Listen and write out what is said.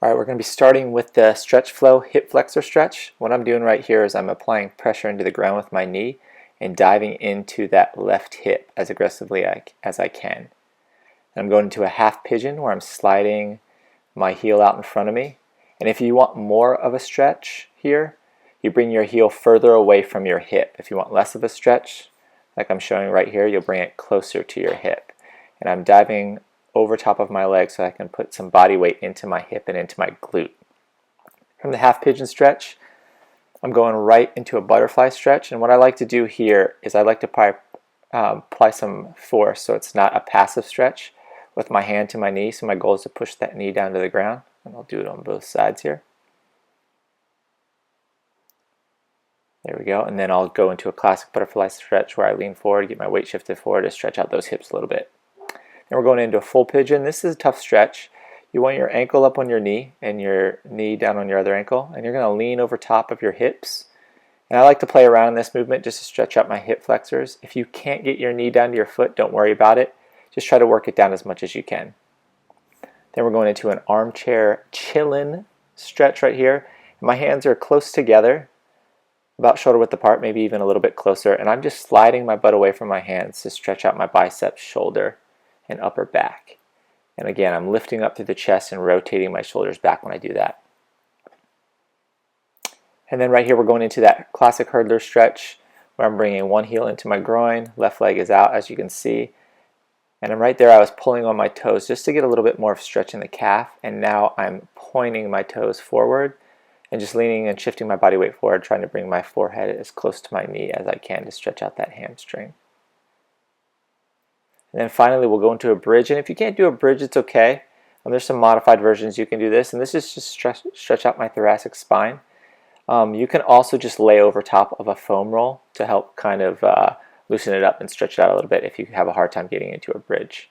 All right, we're going to be starting with the stretch flow hip flexor stretch. What I'm doing right here is I'm applying pressure into the ground with my knee and diving into that left hip as aggressively as I can. And I'm going into a half pigeon where I'm sliding my heel out in front of me. And if you want more of a stretch here, you bring your heel further away from your hip. If you want less of a stretch, like I'm showing right here, you'll bring it closer to your hip. And I'm diving over top of my leg so I can put some body weight into my hip and into my glute. From the half pigeon stretch, I'm going right into a butterfly stretch, and what I like to do here is I like to apply some force so it's not a passive stretch with my hand to my knee. So my goal is to push that knee down to the ground, and I'll do it on both sides here. There we go, and then I'll go into a classic butterfly stretch where I lean forward, get my weight shifted forward to stretch out those hips a little bit. Then we're going into a full pigeon. This is a tough stretch. You want your ankle up on your knee and your knee down on your other ankle, and you're going to lean over top of your hips. And I like to play around in this movement just to stretch out my hip flexors. If you can't get your knee down to your foot, don't worry about it. Just try to work it down as much as you can. Then we're going into an armchair chillin' stretch right here. And my hands are close together, about shoulder width apart, maybe even a little bit closer. And I'm just sliding my butt away from my hands to stretch out my biceps, shoulder, and upper back. And again, I'm lifting up through the chest and rotating my shoulders back when I do that. And then right here we're going into that classic hurdler stretch where I'm bringing one heel into my groin, left leg is out as you can see. And I'm right there, I was pulling on my toes just to get a little bit more of stretch in the calf, and now I'm pointing my toes forward and just leaning and shifting my body weight forward, trying to bring my forehead as close to my knee as I can to stretch out that hamstring. And then finally we'll go into a bridge, and if you can't do a bridge, it's okay. There's some modified versions you can do this, and this is just stretch out my thoracic spine. You can also just lay over top of a foam roll to help kind of loosen it up and stretch it out a little bit if you have a hard time getting into a bridge.